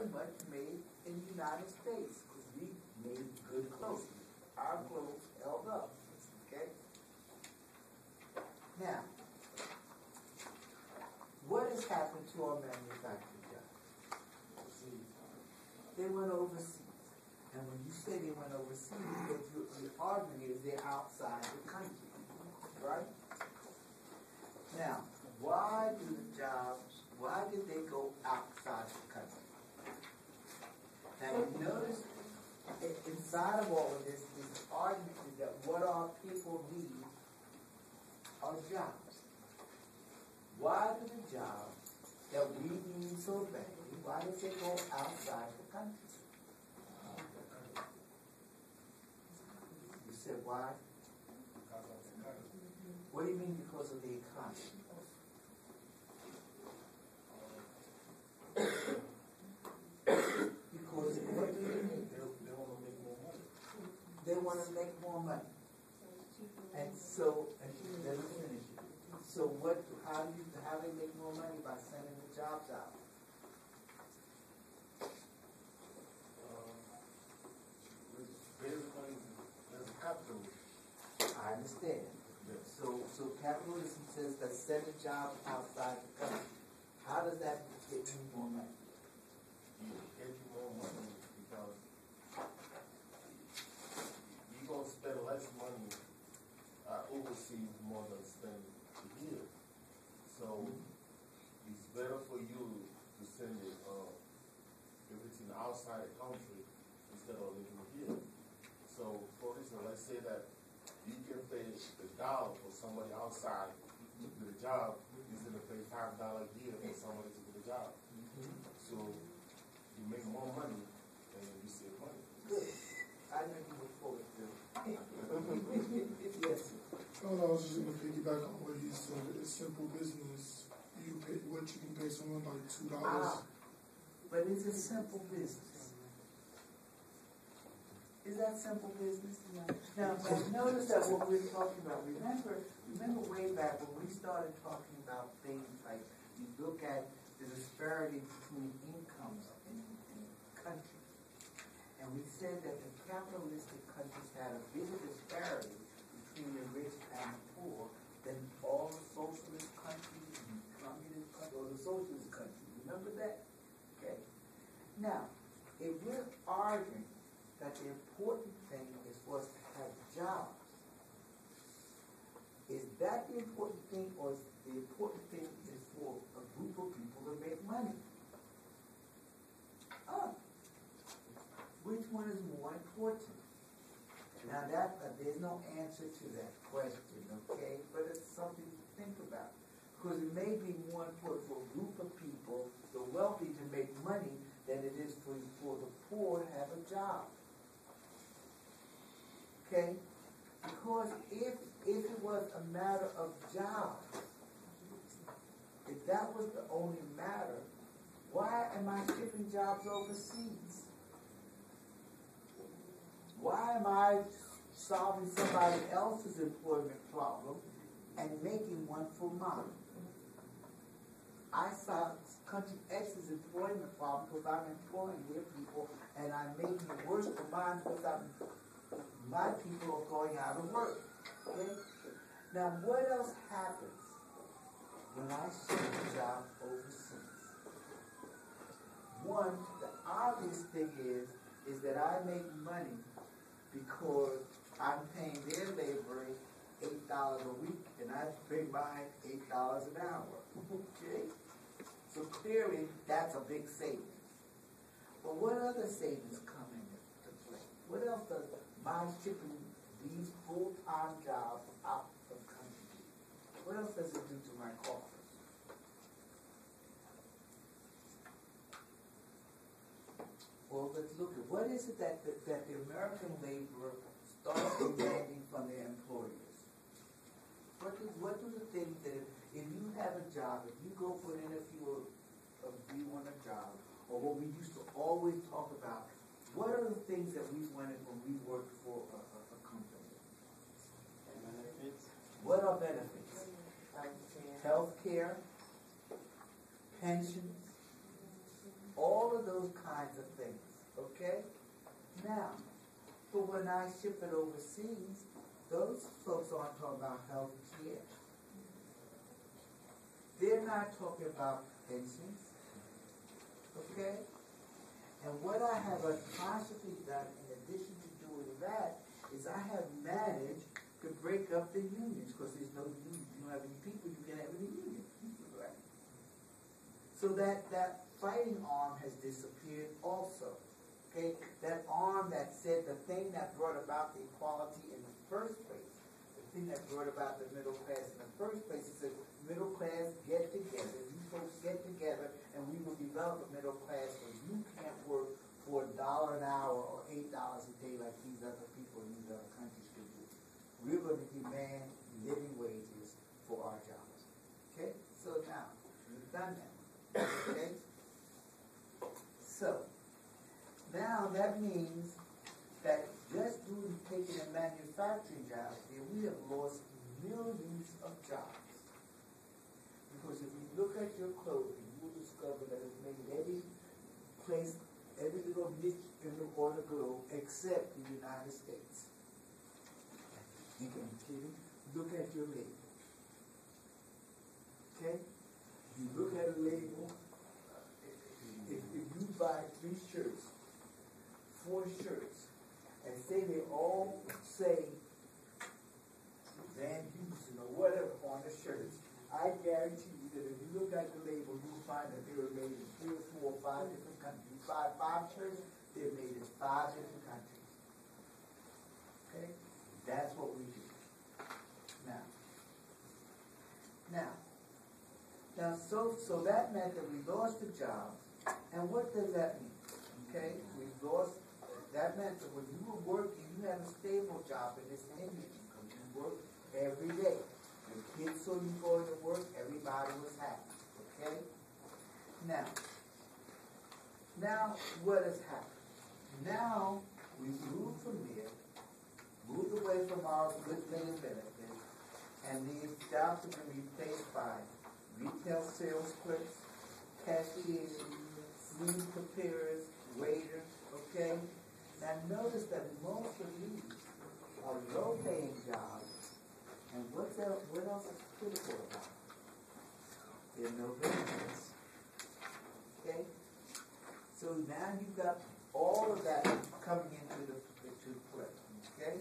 very much made in the United States because we made good clothes. Our clothes held up. Okay? Now, what has happened to our manufacturing jobs? They went overseas. And when you say they went overseas, what you're arguing is they're outside the country. Right? Now, why did they go outside the country? Now you notice inside of all of this argument is that what our people need are jobs. Why do the jobs that we need so badly, why did they go outside the country? You said why? What do you mean because of the economy? Because what do you mean? They want to make more money. And so, let me finish it. So how do they make more money? By sending the jobs out. Basically, there's capitalism. I understand. So capitalism says that send the jobs outside the country. How does that get you more money? It gets you more money because you're going to spend less money overseas more than spend here. So it's better for you to send it everything outside the country instead of living here. So for instance, let's say that you can pay $1 for somebody outside to do the job instead of pay $5 a year for somebody to do the job. So you make more money and you save money. Good. I know you look forward to it. Yes. I was just going to piggyback on what he said. It's simple business. You pay what you can pay someone like $2. But it's a simple business. Is that simple business? Now, notice that what we're talking about, remember way back when we started talking about things like you look at the disparity between incomes in countries. And we said that the capitalistic countries had a bigger disparity between the rich and the poor than all the socialist countries and communist countries, or the socialist countries. Remember that? Okay. Now, if we're arguing that the important thing is for us to have jobs, is that the important thing, or is the important thing is for a group of people to make money? Which one is more important? Now there's no answer to that question, okay? But it's something to think about. Because it may be more important for a group of people, the wealthy, to make money than it is for the poor to have a job. Okay? Because if it was a matter of jobs, if that was the only matter, why am I shipping jobs overseas? Why am I solving somebody else's employment problem and making one for mine? I solve country X's employment problem because I'm employing their people, and I'm making it worse for mine because my people are going out of work. Okay? Now, what else happens when I ship a job overseas? One, the obvious thing is that I make money because I'm paying their laborers $8 a week, and I pay mine $8 an hour. Okay? So clearly, that's a big savings. But what other savings come into play? What else does my shipping these full-time jobs out of country do? What else does it do to my coffers? Well, let's look at what is it that the American laborer starts demanding from their employers? What do the things that if you have a job, if you go for an interview of you on a job, or what we used to always talk about, what are the things that we wanted when we worked for a company? Benefits. What are benefits? Health care, pensions, all of of those kinds of things, okay? Now, but when I ship it overseas, those folks aren't talking about health care. They're not talking about pensions, okay? And what I have consciously done, in addition to doing that, is I have managed to break up the unions, because there's no union. You don't have any people, you can have any union, right? So that fighting arm has disappeared also. Okay, that arm that said the thing that brought about the equality in the first place, the thing that brought about the middle class in the first place, is that middle class get together, you folks get together, and we will develop a middle class where you can't work for $1 an hour or $8 a day like these other people in these other countries can do. We're going to demand living wages for our jobs. Okay, so now we've done that. Okay, so. Now that means that just taking a manufacturing job, we have lost millions of jobs. Because if you look at your clothing, you will discover that it's made every place, every little niche on the globe except the United States. You can kidding? Look at your label. Okay? If you look at a label, if you buy 3 shirts, 4 shirts, and say they all say Van Heusen or whatever on the shirts, I guarantee you that if you look at the label, you'll find that they were made in 3 or 4 or 5 different countries. You buy 5 shirts, they're made in 5 different countries. Okay? That's what we do. Now, so that meant that we lost the jobs, and what does that mean? Okay? We lost. That meant that when you were working, you had a stable job in this industry because you worked every day. The kids saw you going to work, everybody was happy. Okay? Now what has happened? Now we moved from there, moved away from our good paying benefits, and these jobs have been replaced by retail sales clerks, cashiers, food preparers, waiters, okay? Now notice that most of these are low-paying jobs, and what else is critical about them? There are no benefits. Okay? So now you've got all of that coming into play. Okay?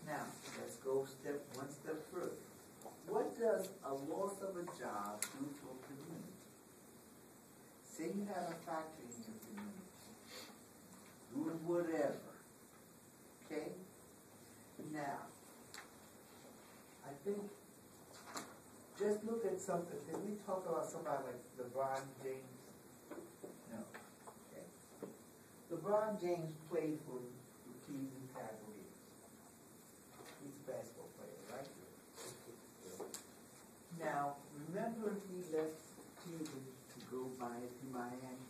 Now, let's go one step further. What does a loss of a job do to a community? Say you have a factory in your community, doing whatever. Okay? Now, I think, just look at something. Can we talk about somebody like LeBron James? No. Okay? LeBron James played for the Cleveland Cavaliers. He's a basketball player, right? Now, remember he left Cleveland to go to Miami?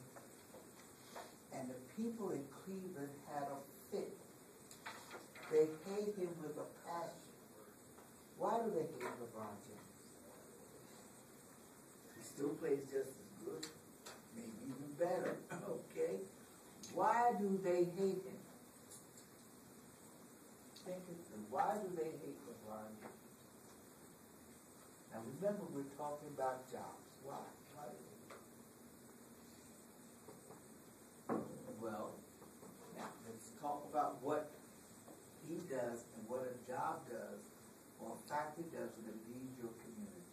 And the people in Cleveland had a fit. They hate him with a passion. Why do they hate LeBron James? He still plays just as good, maybe even better, okay? Why do they hate him? Why do they hate LeBron James? Now remember, we're talking about jobs. Why? Why do they hate him? Well, now let's talk about what he does and what a job does or a factory does when it leaves your community.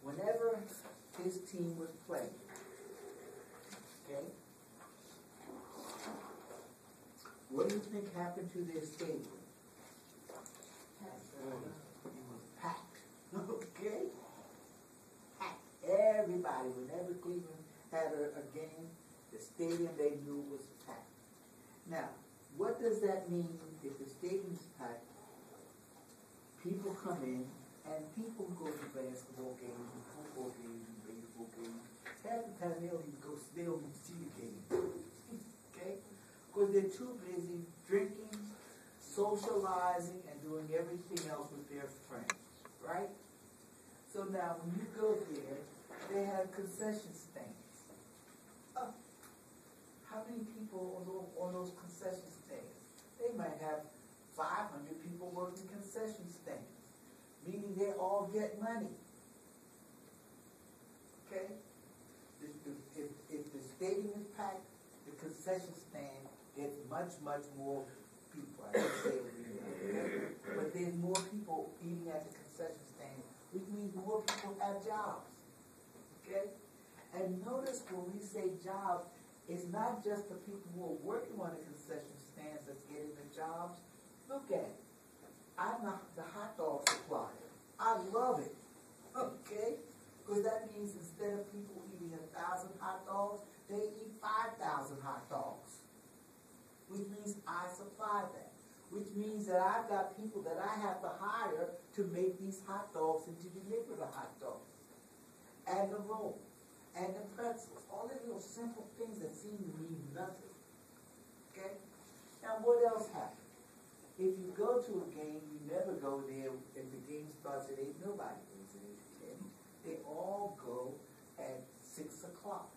Whenever his team was playing, okay, what do you think happened to their stadium? It was packed. Okay? Packed. Everybody, whenever Cleveland had a game, the stadium they knew was packed. Now, what does that mean if the stadium's packed? People come in, and people go to basketball games, and football games, and baseball games. Half the time they don't even see the game. Okay? Because they're too busy drinking, socializing, and doing everything else with their friends. Right? So now when you go there, they have concession stands. how many people on those concession stands? They might have 500 people working concession stands, meaning they all get money. Okay? If the stadium is packed, the concession stand gets much, much more people. I didn't say it, but there's more people eating at the concession stand, which means more people have jobs. Okay? And notice when we say jobs, it's not just the people who are working on the concession stands that's getting the jobs. Look at it. I'm the hot dog supplier. I love it. Okay? Because that means instead of people eating 1,000 hot dogs, they eat 5,000 hot dogs. Which means I supply that. Which means that I've got people that I have to hire to make these hot dogs and to deliver the hot dogs. And the roll. And the pretzels. All the little simple things that seem to mean nothing. Okay? Now what else happens? If you go to a game, you never go there if the game starts at 8. Nobody goes at 8:10. They all go at 6 o'clock.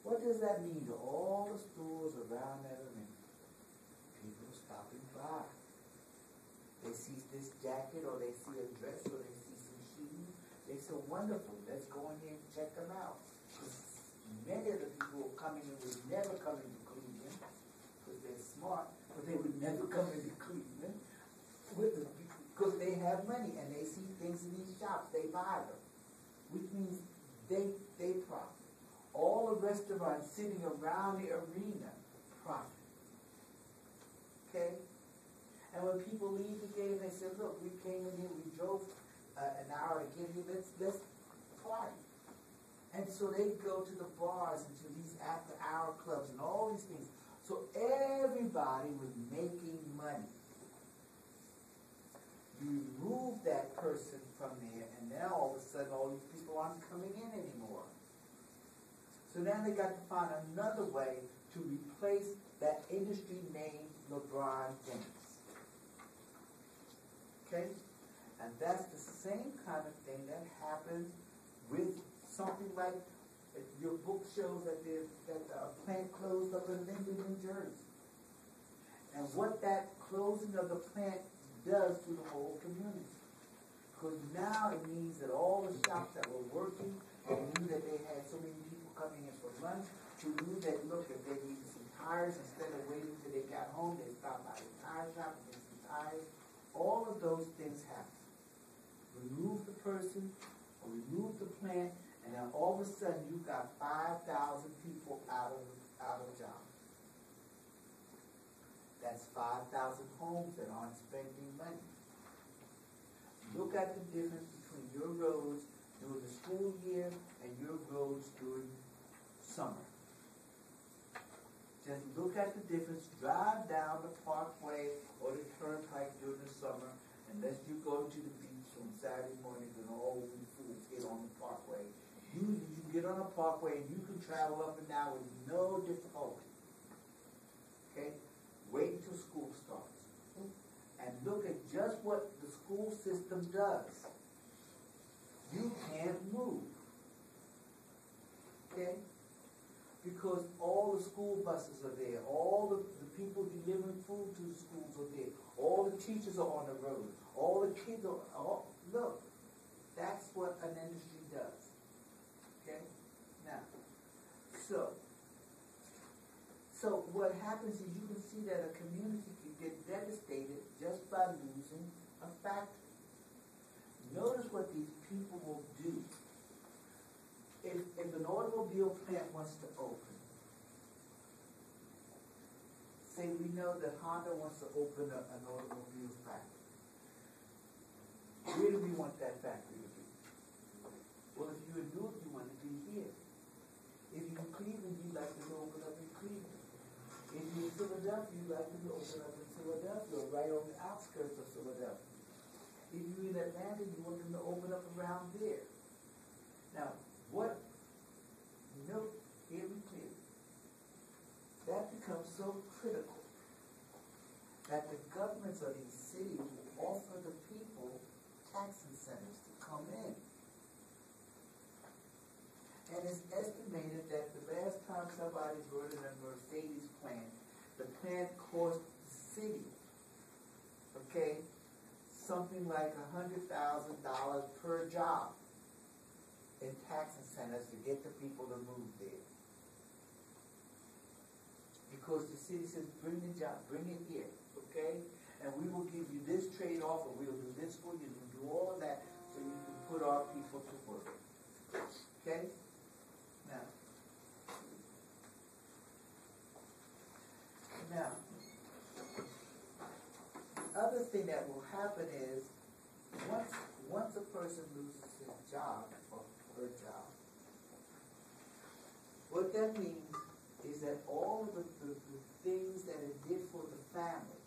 What does that mean to all the stores around that arena? People are stopping by. They see this jacket, or they see a dress, or they see some shoes. They say, wonderful, let's go in here and check them out. Many of the people who are coming in would never come into Cleveland, because they're smart, but they would never come into Cleveland, because they have money, and they see things in these shops, they buy them. Which means they profit. All the restaurants sitting around the arena profit. Okay? And when people leave the game, they say, look, we came in here, we drove an hour to get here, let's party. And so they go to the bars and to these after-hour clubs and all these things. So everybody was making money. You remove that person from there, and now all of a sudden all these people aren't coming in anymore. So now they got to find another way to replace that industry name LeBron James. Okay? And that's the same kind of thing that happens with something like your book shows that the plant closed up in Linden, New Jersey. And what that closing of the plant does to the whole community. Because now it means that all the shops that were working, they knew that they had so many people coming in for lunch, who knew that, look, if they needed some tires, instead of waiting till they got home, they stopped by the tire shop and get some tires. All of those things happen. Remove the person, or remove the plant, and then all of a sudden you've got 5,000 people out of job. That's 5,000 homes that aren't spending money. Look at the difference between your roads during the school year and your roads during summer. Just look at the difference. Drive down the parkway or the turnpike during the summer, unless you go to the beach on Saturday mornings and all we fools get on the parkway. You get on the parkway and you can travel up and down with no difficulty. Okay? Wait until school starts. And look at just what the school system does. You can't move. Okay? Because all the school buses are there. All the people delivering food to the schools are there. All the teachers are on the road. All the kids are... look, that's what an industry does. Okay? Now, so what happens is you can see that a community can get devastated just by losing a factory. Notice what these people will do. If an automobile plant wants to open, say we know that Honda wants to open an automobile factory. Where do we want that factory to be? Well, if you're in Newark, you want it to be here. If you're in Cleveland, you'd like to open up in Cleveland. If you're in Philadelphia, you'd like to open up in Philadelphia, right on the outskirts of Philadelphia. If you're in Atlanta, you want them to open up around there. Now, note, hear me clearly. That becomes so critical that the governments of these cities will offer the people tax incentives to come in. And it's estimated that the last time somebody burning a Mercedes plant, the plant costs the city, okay, something like $100,000 per job in tax incentives to get the people to move there. Because the city says, bring the job, bring it here, okay? And we will give you this trade-off, or we'll do this for you, we'll do all of that, so you can put our people to work. Okay? Now, the other thing that will happen is, once a person loses his job, or her job, what that means is that all of the things that it did for the family,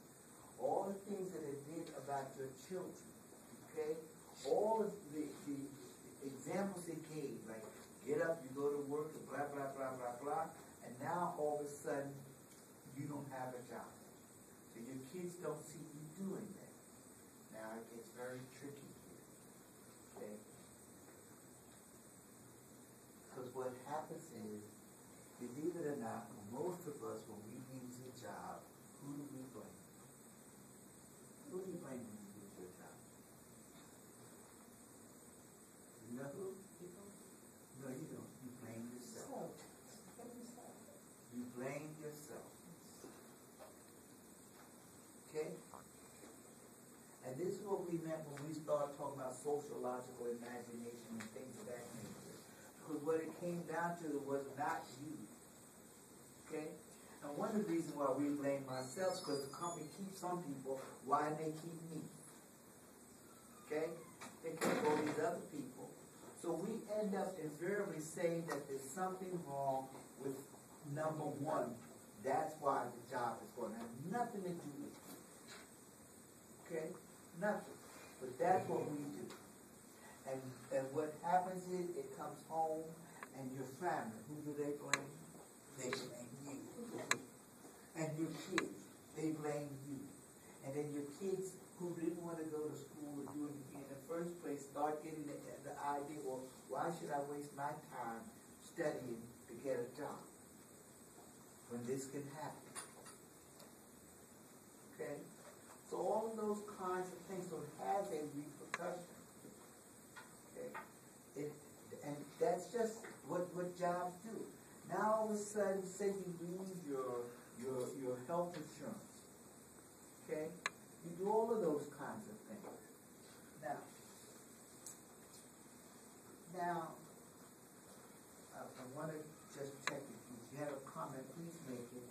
all the things that it did about your children, okay, all of the examples it gave, like get up, you go to work, and blah, blah, blah, blah, blah, and now all of a sudden, you don't have a job. So your kids don't see you doing that. Now it gets very tricky here, okay? Because what happens is, believe it or not, most of us, when we lose a job, who do we blame? Who do you blame when you lose your job? You know who? No, you don't. You blame yourself. You blame yourself. Okay? And this is what we meant when we started talking about sociological imagination and things of that nature. Because what it came down to was not you. Okay? And one of the reasons why we blame ourselves, because the company keeps some people, why they keep me? Okay? They keep all these other people. So we end up invariably saying that there's something wrong with number one. That's why the job is going to have nothing to do with you. Okay? Nothing. But that's what we do. And what happens is it comes home and your family, who do they blame? They blame you. And your kids, they blame you. And then your kids who didn't want to go to school or do anything in the first place start getting the idea, well, why should I waste my time studying to get a job when this can happen? Okay? So all of those kinds of things, so it has a repercussion. Okay? And that's just what jobs do. Now all of a sudden, say you lose your health insurance. Okay? You do all of those kinds of things. Now, I want to just check if you have a comment, please make it.